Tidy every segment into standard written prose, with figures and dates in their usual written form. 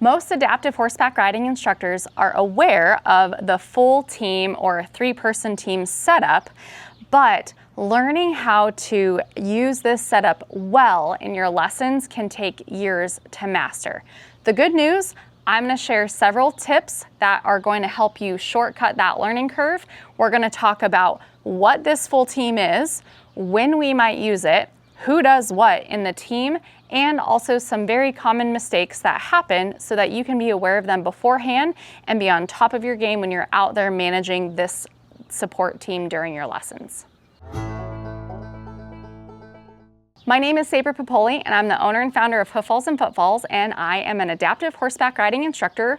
Most adaptive horseback riding instructors are aware of the full team or 3-person team setup, but learning how to use this setup well in your lessons can take years to master. The good news, I'm going to share several tips that are going to help you shortcut that learning curve. We're going to talk about what this full team is, when we might use it, who does what in the team, and also some very common mistakes that happen so that you can be aware of them beforehand and be on top of your game when you're out there managing this support team during your lessons. My name is Saber Popoli, and I'm the owner and founder of Hoof Falls Footfalls, and I am an adaptive horseback riding instructor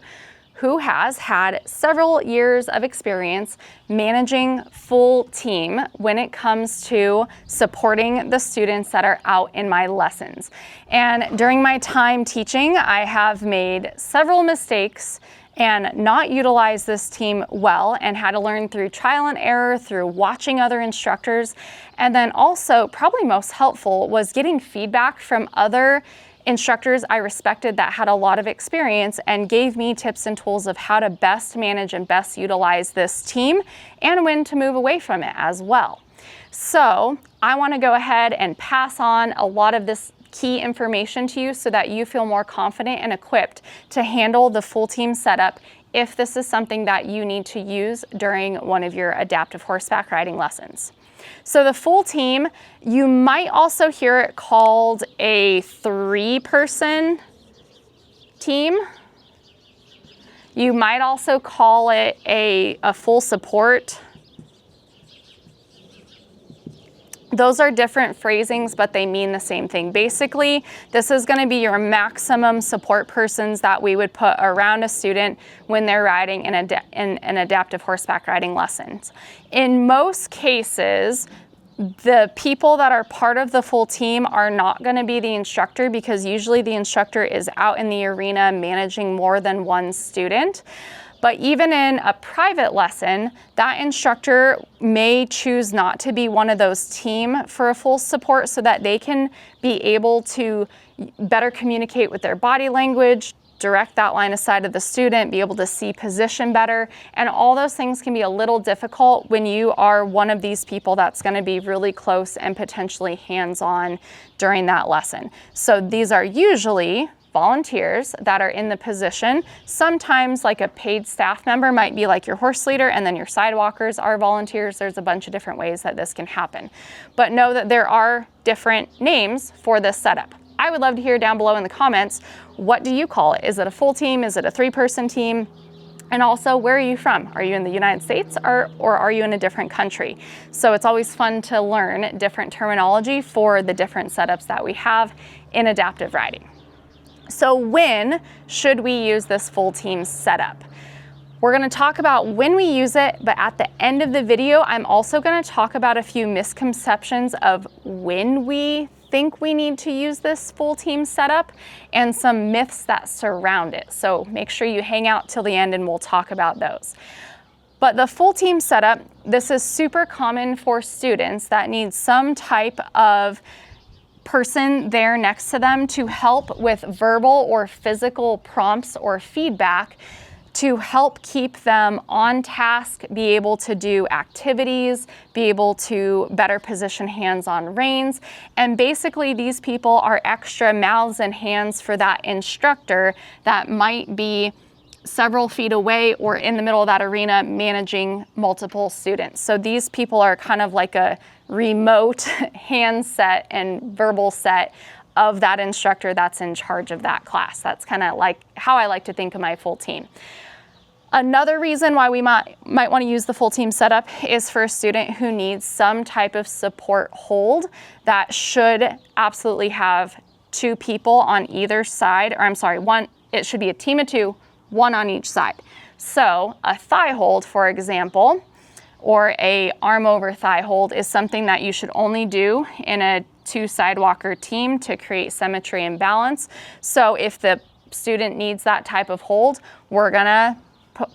who has had several years of experience managing full team when it comes to supporting the students that are out in my lessons. And during my time teaching, I have made several mistakes and not utilized this team well, and had to learn through trial and error, through watching other instructors. And then also, probably most helpful, was getting feedback from other instructors I respected that had a lot of experience and gave me tips and tools of how to best manage and best utilize this team and when to move away from it as well. So I want to go ahead and pass on a lot of this key information to you so that you feel more confident and equipped to handle the full team setup if this is something that you need to use during one of your adaptive horseback riding lessons. So the full team, you might also hear it called a 3-person team. You might also call it a full support. Those are different phrasings, but they mean the same thing. Basically, this is going to be your maximum support persons that we would put around a student when they're riding in an adaptive horseback riding lessons. In most cases, the people that are part of the full team are not going to be the instructor, because usually the instructor is out in the arena managing more than one student. But even in a private lesson, that instructor may choose not to be one of those team for a full support so that they can be able to better communicate with their body language, direct that line of sight of the student, be able to see position better. And all those things can be a little difficult when you are one of these people that's going to be really close and potentially hands-on during that lesson. So these are usually volunteers that are in the position. Sometimes like a paid staff member might be like your horse leader, and then your sidewalkers are volunteers. There's a bunch of different ways that this can happen. But know that there are different names for this setup. I would love to hear down below in the comments, what do you call it? Is it a full team? Is it a 3-person team? And also, where are you from? Are you in the United States or are you in a different country? So it's always fun to learn different terminology for the different setups that we have in adaptive riding. So when should we use this full team setup? We're going to talk about when we use it, but at the end of the video, I'm also going to talk about a few misconceptions of when we think we need to use this full team setup and some myths that surround it. So make sure you hang out till the end and we'll talk about those. But the full team setup, this is super common for students that need some type of person there next to them to help with verbal or physical prompts or feedback to help keep them on task, be able to do activities, be able to better position hands on reins. And basically these people are extra mouths and hands for that instructor that might be several feet away or in the middle of that arena managing multiple students. So these people are kind of like a remote handset and verbal set of that instructor that's in charge of that class. That's kind of like how I like to think of my full team. Another reason why we might want to use the full team setup is for a student who needs some type of support hold that should absolutely have 2 people on either side, or I'm sorry, it should be a team of 2, 1 on each side. So a thigh hold, for example, or a arm over thigh hold is something that you should only do in a 2 sidewalker team to create symmetry and balance. So if the student needs that type of hold, we're gonna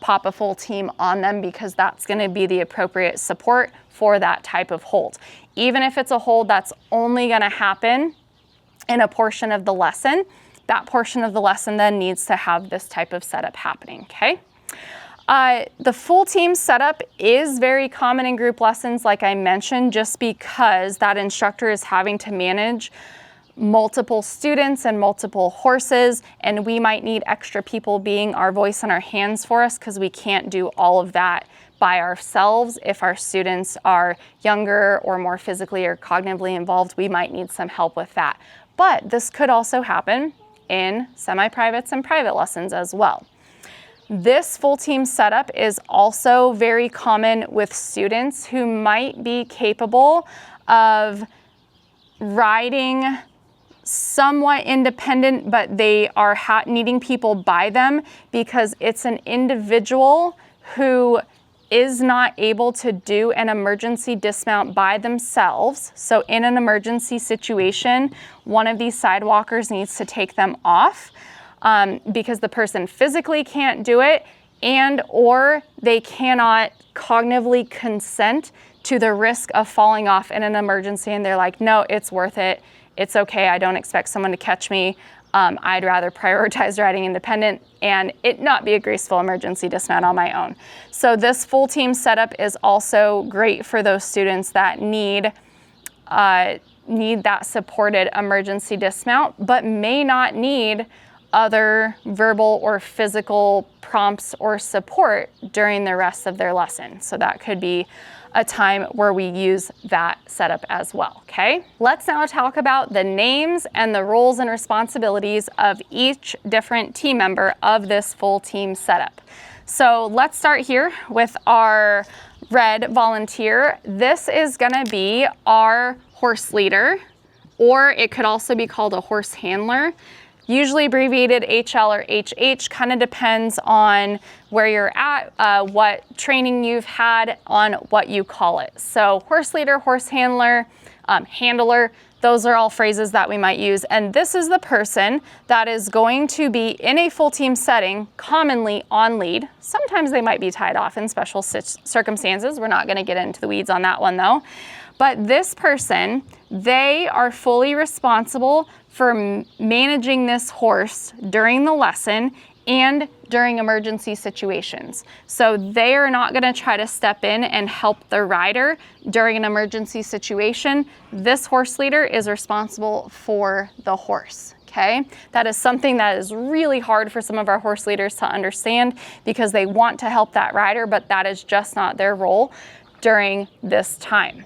pop a full team on them because that's gonna be the appropriate support for that type of hold. Even if it's a hold that's only gonna happen in a portion of the lesson, that portion of the lesson then needs to have this type of setup happening, okay? The full team setup is very common in group lessons, like I mentioned, just because that instructor is having to manage multiple students and multiple horses, and we might need extra people being our voice and our hands for us because we can't do all of that by ourselves. If our students are younger or more physically or cognitively involved, we might need some help with that. But this could also happen in semi-privates and private lessons as well. This full team setup is also very common with students who might be capable of riding somewhat independent, but they are needing people by them because it's an individual who is not able to do an emergency dismount by themselves. So in an emergency situation, one of these sidewalkers needs to take them off because the person physically can't do it, and or they cannot cognitively consent to the risk of falling off in an emergency, and they're like, no, it's worth it. It's okay. I don't expect someone to catch me. I'd rather prioritize riding independent and it not be a graceful emergency dismount on my own. So this full team setup is also great for those students that need that supported emergency dismount, but may not need other verbal or physical prompts or support during the rest of their lesson. So that could be a time where we use that setup as well, okay? Let's now talk about the names and the roles and responsibilities of each different team member of this full team setup. So let's start here with our red volunteer. This is gonna be our horse leader, or it could also be called a horse handler. Usually abbreviated HL or HH, kind of depends on where you're at, what training you've had, on what you call it. So horse leader, horse handler, handler, those are all phrases that we might use. And this is the person that is going to be in a full team setting, commonly on lead. Sometimes they might be tied off in special circumstances. We're not gonna get into the weeds on that one though. But this person, they are fully responsible for managing this horse during the lesson and during emergency situations. So they are not gonna try to step in and help the rider during an emergency situation. This horse leader is responsible for the horse, okay? That is something that is really hard for some of our horse leaders to understand because they want to help that rider, but that is just not their role during this time.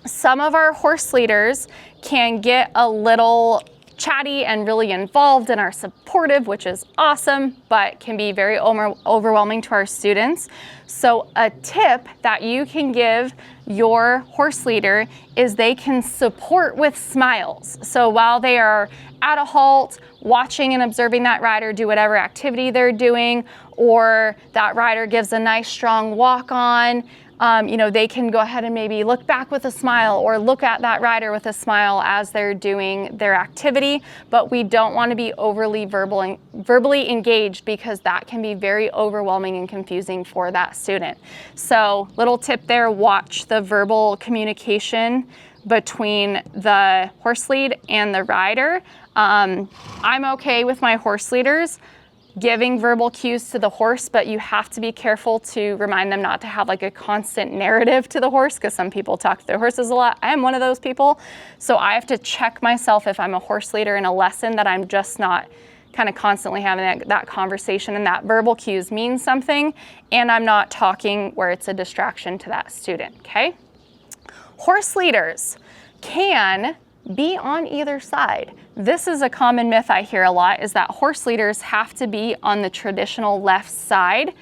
Some of our horse leaders can get a little chatty and really involved and are supportive, which is awesome, but can be very overwhelming to our students. So a tip that you can give your horse leader is they can support with smiles. So while they are at a halt, watching and observing that rider do whatever activity they're doing, or that rider gives a nice strong walk on, they can go ahead and maybe look back with a smile or look at that rider with a smile as they're doing their activity, but we don't want to be overly verbally engaged because that can be very overwhelming and confusing for that student. So little tip there, watch the verbal communication between the horse lead and the rider. I'm okay with my horse leaders giving verbal cues to the horse, but you have to be careful to remind them not to have like a constant narrative to the horse because some people talk to their horses a lot. I am one of those people. So I have to check myself if I'm a horse leader in a lesson that I'm just not kind of constantly having that conversation and that verbal cues mean something, and I'm not talking where it's a distraction to that student, okay? Horse leaders can be on either side. This is a common myth I hear a lot, is that horse leaders have to be on the traditional left side.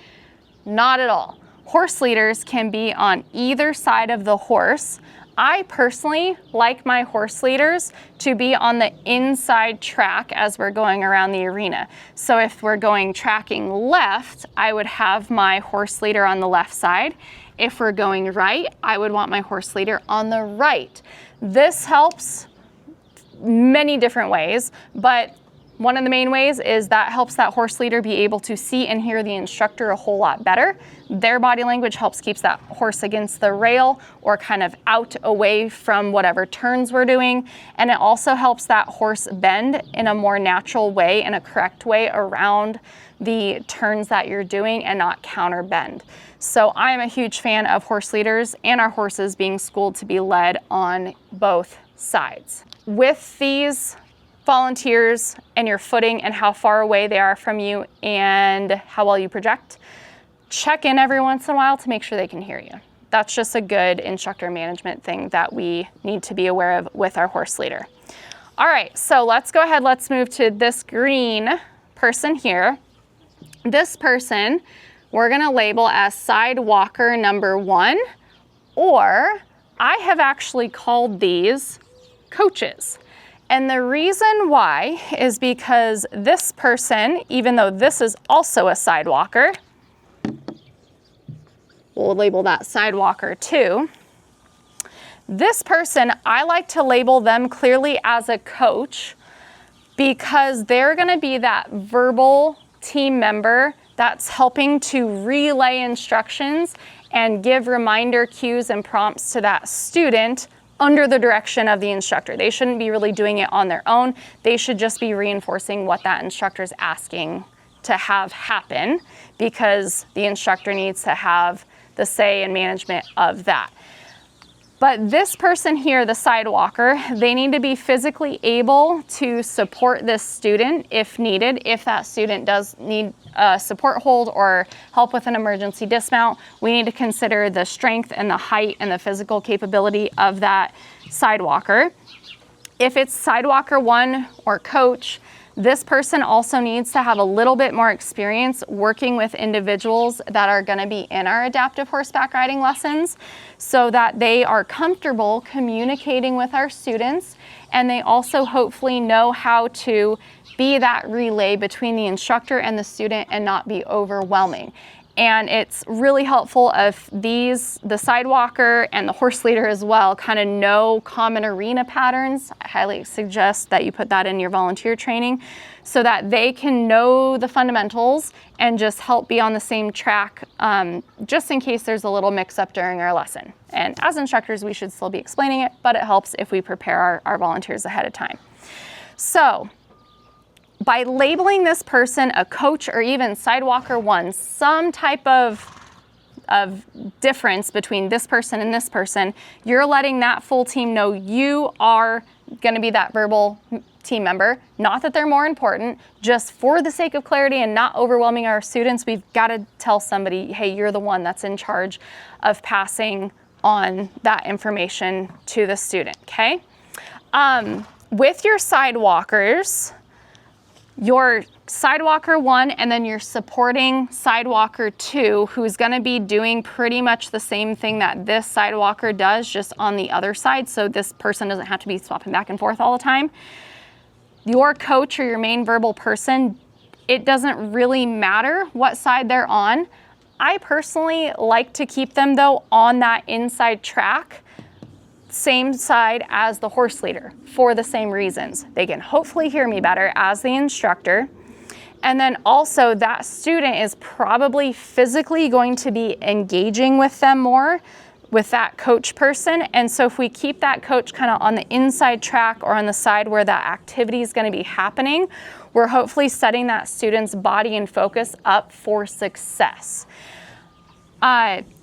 Not at all. Horse leaders can be on either side of the horse. I personally like my horse leaders to be on the inside track as we're going around the arena. So if we're going tracking left, I would have my horse leader on the left side. If we're going right, I would want my horse leader on the right. This helps many different ways, but One of the main ways is that helps that horse leader be able to see and hear the instructor a whole lot better. Their body language helps keeps that horse against the rail or kind of out away from whatever turns we're doing. And it also helps that horse bend in a more natural way and a correct way around the turns that you're doing and not counter bend. So I'm a huge fan of horse leaders and our horses being schooled to be led on both sides. With these volunteers and your footing and how far away they are from you and how well you project, check in every once in a while to make sure they can hear you. That's just a good instructor management thing that we need to be aware of with our horse leader. All right, so let's go ahead, let's move to this green person here. This person we're gonna label as side walker number 1, or I have actually called these coaches. And the reason why is because this person, even though this is also a sidewalker, we'll label that sidewalker 2. This person, I like to label them clearly as a coach because they're gonna be that verbal team member that's helping to relay instructions and give reminder cues and prompts to that student under the direction of the instructor. They shouldn't be really doing it on their own. They should just be reinforcing what that instructor is asking to have happen because the instructor needs to have the say and management of that. But this person here, the sidewalker, they need to be physically able to support this student if needed. If that student does need a support hold or help with an emergency dismount, we need to consider the strength and the height and the physical capability of that sidewalker. If it's sidewalker 1 or coach, this person also needs to have a little bit more experience working with individuals that are going to be in our adaptive horseback riding lessons so that they are comfortable communicating with our students, and they also hopefully know how to be that relay between the instructor and the student and not be overwhelming. And it's really helpful if the sidewalker and the horse leader as well kind of know common arena patterns. I highly suggest that you put that in your volunteer training so that they can know the fundamentals and just help be on the same track just in case there's a little mix up during our lesson. And as instructors, we should still be explaining it, but it helps if we prepare our volunteers ahead of time. So by labeling this person a coach or even sidewalker 1, some type of difference between this person and this person, you're letting that full team know you are going to be that verbal team member. Not that they're more important, just for the sake of clarity and not overwhelming our students, we've got to tell somebody, hey, you're the one that's in charge of passing on that information to the student, okay? With your sidewalkers, your sidewalker 1 and then your supporting sidewalker 2, who's going to be doing pretty much the same thing that this sidewalker does, just on the other side, so this person doesn't have to be swapping back and forth all the time. Your coach or your main verbal person, it doesn't really matter what side they're on. I personally like to keep them though on that inside track, same side as the horse leader for the same reasons. They can hopefully hear me better as the instructor. And then also that student is probably physically going to be engaging with them more with that coach person. And so if we keep that coach kind of on the inside track or on the side where that activity is going to be happening, we're hopefully setting that student's body and focus up for success.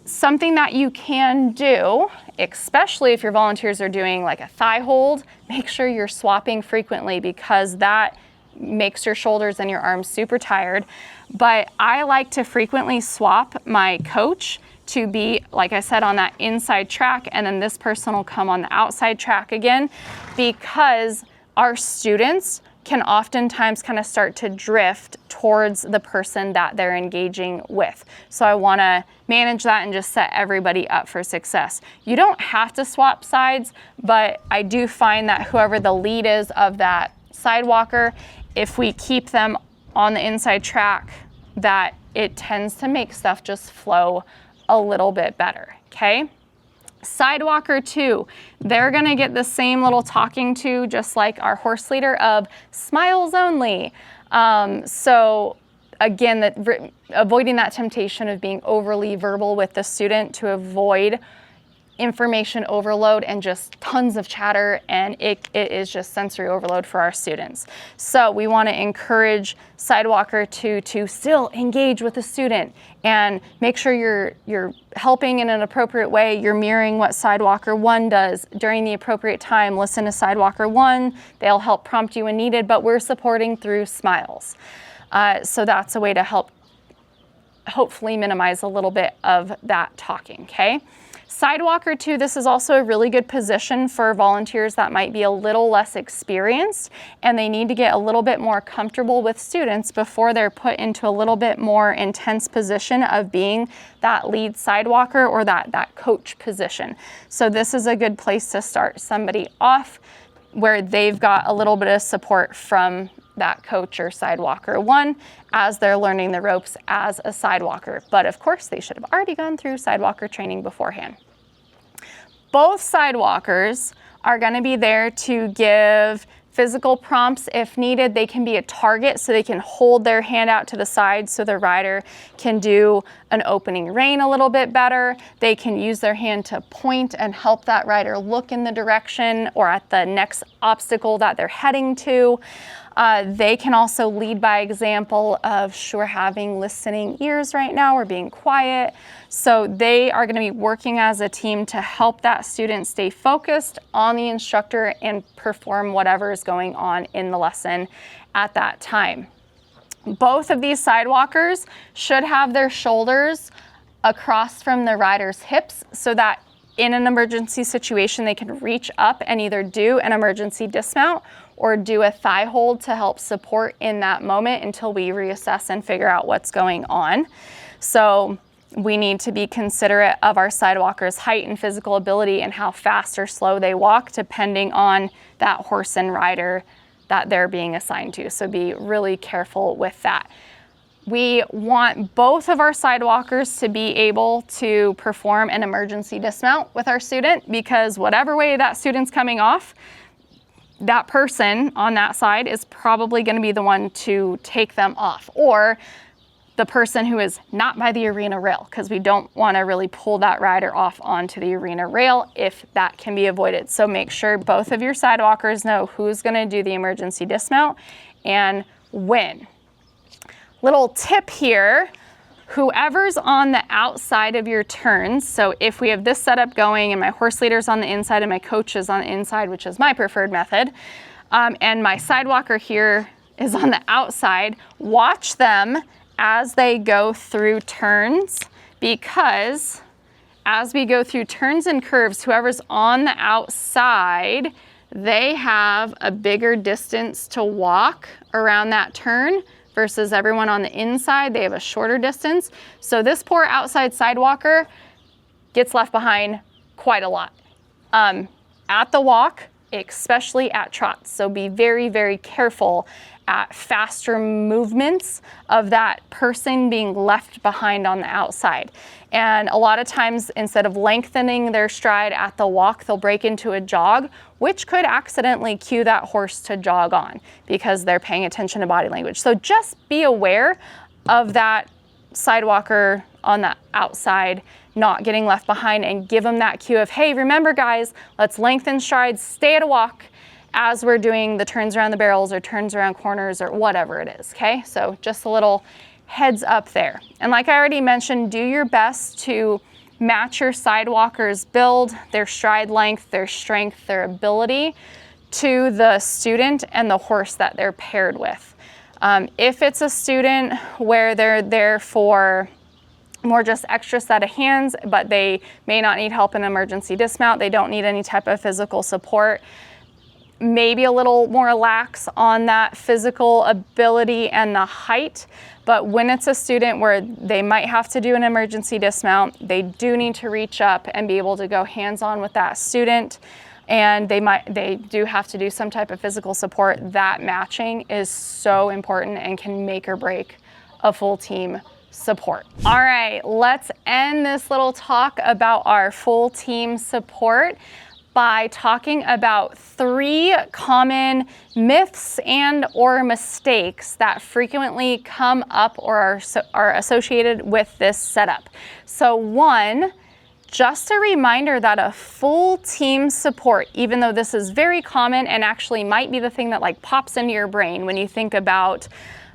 Something that you can do, especially if your volunteers are doing like a thigh hold, make sure you're swapping frequently because that makes your shoulders and your arms super tired. But I like to frequently swap my coach to be, like I said, on that inside track, and then this person will come on the outside track again, because our students can oftentimes kind of start to drift towards the person that they're engaging with. So I want to manage that and just set everybody up for success. You don't have to swap sides, but I do find that whoever the lead is of that sidewalker, if we keep them on the inside track, that it tends to make stuff just flow a little bit better, okay? Sidewalker 2, they're gonna get the same little talking to, just like our horse leader, of smiles only. So again, avoiding that temptation of being overly verbal with the student to avoid information overload and just tons of chatter, and it is just sensory overload for our students. So we want to encourage Sidewalker 2 to still engage with the student and make sure you're helping in an appropriate way. You're mirroring what Sidewalker 1 does. During the appropriate time, listen to Sidewalker 1. They'll help prompt you when needed, but we're supporting through smiles. So that's a way to help hopefully minimize a little bit of that talking, okay? Sidewalker 2, this is also a really good position for volunteers that might be a little less experienced and they need to get a little bit more comfortable with students before they're put into a little bit more intense position of being that lead sidewalker or that coach position. So this is a good place to start somebody off where they've got a little bit of support from that coach or Sidewalker 1 as they're learning the ropes as a sidewalker. But of course, they should have already gone through sidewalker training beforehand. Both sidewalkers are going to be there to give physical prompts if needed. They can be a target, so they can hold their hand out to the side so the rider can do an opening rein a little bit better. They can use their hand to point and help that rider look in the direction or at the next obstacle that they're heading to. They can also lead by example of, sure, having listening ears right now or being quiet. So they are going to be working as a team to help that student stay focused on the instructor and perform whatever is going on in the lesson at that time. Both of these sidewalkers should have their shoulders across from the rider's hips so that in an emergency situation they can reach up and either do an emergency dismount or do a thigh hold to help support in that moment until we reassess and figure out what's going on. So we need to be considerate of our sidewalkers' height and physical ability and how fast or slow they walk depending on that horse and rider that they're being assigned to. So be really careful with that. We want both of our sidewalkers to be able to perform an emergency dismount with our student, because whatever way that student's coming off, that person on that side is probably going to be the one to take them off, or the person who is not by the arena rail, because we don't want to really pull that rider off onto the arena rail if that can be avoided. So make sure both of your sidewalkers know who's going to do the emergency dismount and when. Little tip here, whoever's on the outside of your turns, so if we have this setup going and my horse leader's on the inside and my coach is on the inside, which is my preferred method, and my sidewalker here is on the outside, watch them as they go through turns, because as we go through turns and curves, whoever's on the outside, they have a bigger distance to walk around that turn versus everyone on the inside. They have a shorter distance. So this poor outside sidewalker gets left behind quite a lot at the walk, especially at trots. So be very, very careful at faster movements of that person being left behind on the outside. And a lot of times, instead of lengthening their stride at the walk, they'll break into a jog, which could accidentally cue that horse to jog on because they're paying attention to body language. So just be aware of that sidewalker on the outside not getting left behind, and give them that cue of, hey, remember guys, let's lengthen strides, stay at a walk as we're doing the turns around the barrels or turns around corners or whatever it is, okay? So just a little heads up there. And like I already mentioned, do your best to match your sidewalker's build, their stride length, their strength, their ability to the student and the horse that they're paired with. If it's a student where they're there for more just extra set of hands, but they may not need help in emergency dismount, they don't need any type of physical support, maybe a little more lax on that physical ability and the height. But when it's a student where they might have to do an emergency dismount, they do need to reach up and be able to go hands-on with that student, and they do have to do some type of physical support. That matching is so important and can make or break a full team support. All right, let's end this little talk about our full team support by talking about 3 common myths and or mistakes that frequently come up or are associated with this setup. So 1, just a reminder that a full team support, even though this is very common and actually might be the thing that like pops into your brain when you think about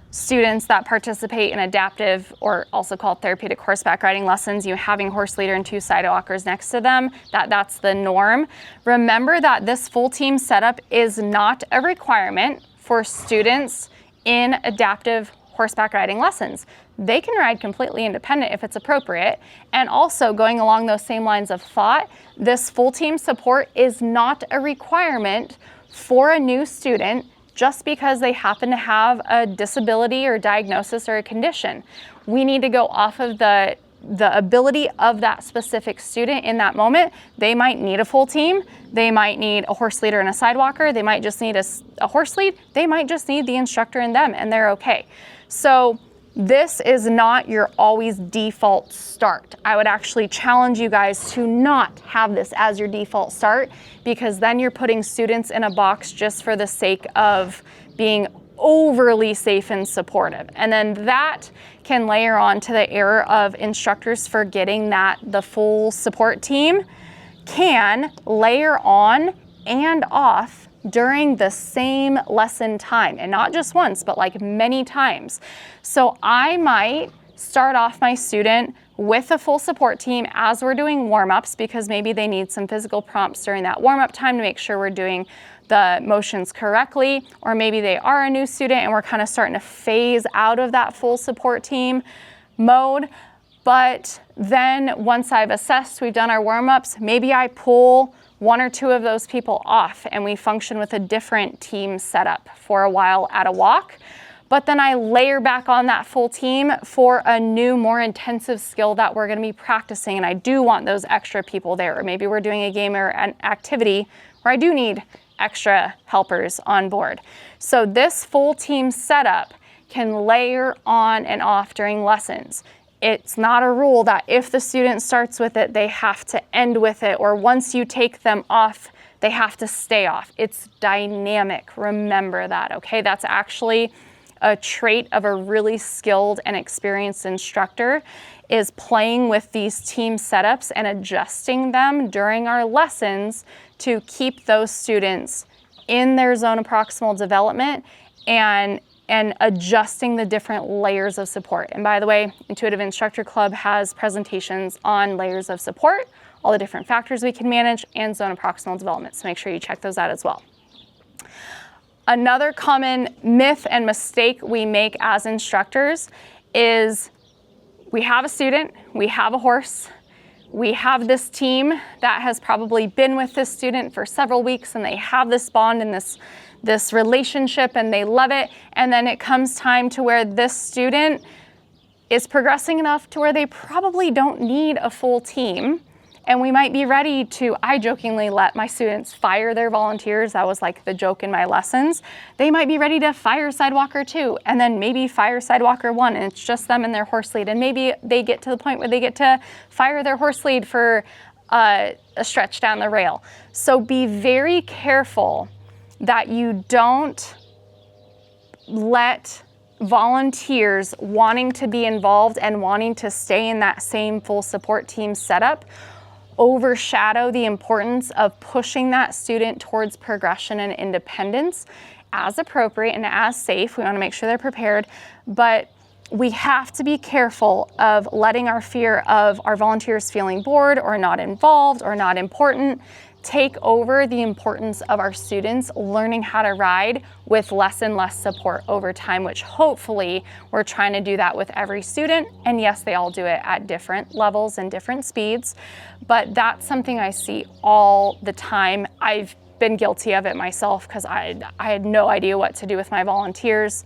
students that participate in adaptive, or also called therapeutic, horseback riding lessons, you having horse leader and 2 sidewalkers next to them, that's the norm. Remember that this full team setup is not a requirement for students in adaptive horseback riding lessons. They can ride completely independent if it's appropriate. And also, going along those same lines of thought, this full team support is not a requirement for a new student just because they happen to have a disability or diagnosis or a condition. We need to go off of the ability of that specific student in that moment. They might need a full team. They might need a horse leader and a sidewalker. They might just need a horse lead. They might just need the instructor and them, and they're okay. So this is not your always default start. I would actually challenge you guys to not have this as your default start, because then you're putting students in a box just for the sake of being overly safe and supportive. And then that can layer on to the error of instructors forgetting that the full support team can layer on and off during the same lesson time, and not just once, but like many times. So I might start off my student with a full support team as we're doing warm-ups, because maybe they need some physical prompts during that warm-up time to make sure we're doing the motions correctly, or maybe they are a new student and we're kind of starting to phase out of that full support team mode. But then once I've assessed, we've done our warm-ups, maybe I pull 1 or 2 of those people off and we function with a different team setup for a while at a walk. But then I layer back on that full team for a new, more intensive skill that we're going to be practicing, and I do want those extra people there. Or maybe we're doing a game or an activity where I do need extra helpers on board. So this full team setup can layer on and off during lessons. It's not a rule that if the student starts with it, they have to end with it, or once you take them off, they have to stay off. It's dynamic. Remember that, okay? That's actually a trait of a really skilled and experienced instructor, is playing with these team setups and adjusting them during our lessons to keep those students in their zone of proximal development and adjusting the different layers of support. And by the way, Intuitive Instructor Club has presentations on layers of support, all the different factors we can manage, and zone of proximal development. So make sure you check those out as well. Another common myth and mistake we make as instructors is we have a student, we have a horse, we have this team that has probably been with this student for several weeks, and they have this bond and this relationship and they love it. And then it comes time to where this student is progressing enough to where they probably don't need a full team. And we might be ready to, I jokingly let my students fire their volunteers. That was like the joke in my lessons. They might be ready to fire Sidewalker 2 and then maybe fire Sidewalker 1, and it's just them and their horse lead. And maybe they get to the point where they get to fire their horse lead for a stretch down the rail. So be very careful that you don't let volunteers wanting to be involved and wanting to stay in that same full support team setup overshadow the importance of pushing that student towards progression and independence as appropriate and as safe. We want to make sure they're prepared, but we have to be careful of letting our fear of our volunteers feeling bored or not involved or not important take over the importance of our students learning how to ride with less and less support over time, which hopefully we're trying to do that with every student. And yes, they all do it at different levels and different speeds, but that's something I see all the time. I've been guilty of it myself because I had no idea what to do with my volunteers.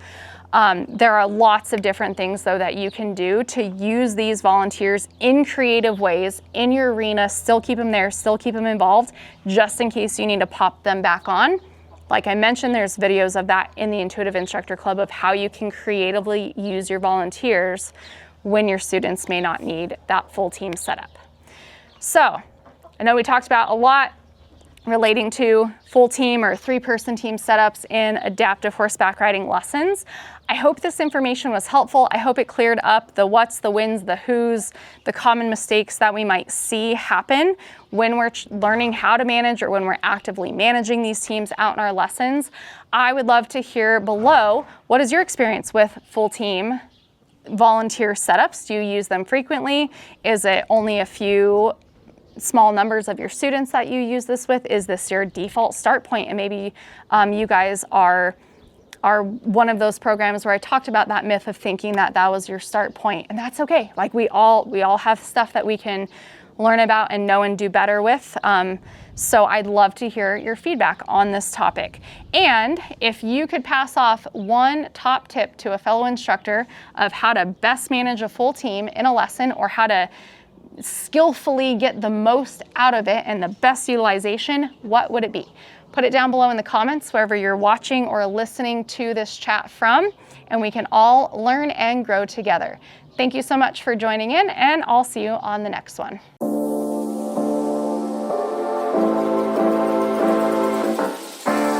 There are lots of different things though that you can do to use these volunteers in creative ways in your arena, still keep them there, still keep them involved, just in case you need to pop them back on. Like I mentioned, there's videos of that in the Intuitive Instructor Club of how you can creatively use your volunteers when your students may not need that full team setup. So I know we talked about a lot relating to full team or 3-person team setups in adaptive horseback riding lessons. I hope this information was helpful. I hope it cleared up the what's, the whens, the who's, the common mistakes that we might see happen when we're learning how to manage or when we're actively managing these teams out in our lessons. I would love to hear below, what is your experience with full team volunteer setups? Do you use them frequently? Is it only a few small numbers of your students that you use this with? Is this your default start point? And maybe you guys are one of those programs where I talked about that myth of thinking that that was your start point, and that's okay. Like we all have stuff that we can learn about and know and do better with. So I'd love to hear your feedback on this topic. And if you could pass off one top tip to a fellow instructor of how to best manage a full team in a lesson, or how to skillfully get the most out of it and the best utilization, what would it be? Put it down below in the comments wherever you're watching or listening to this chat from, and we can all learn and grow together. Thank you so much for joining in, and I'll see you on the next one.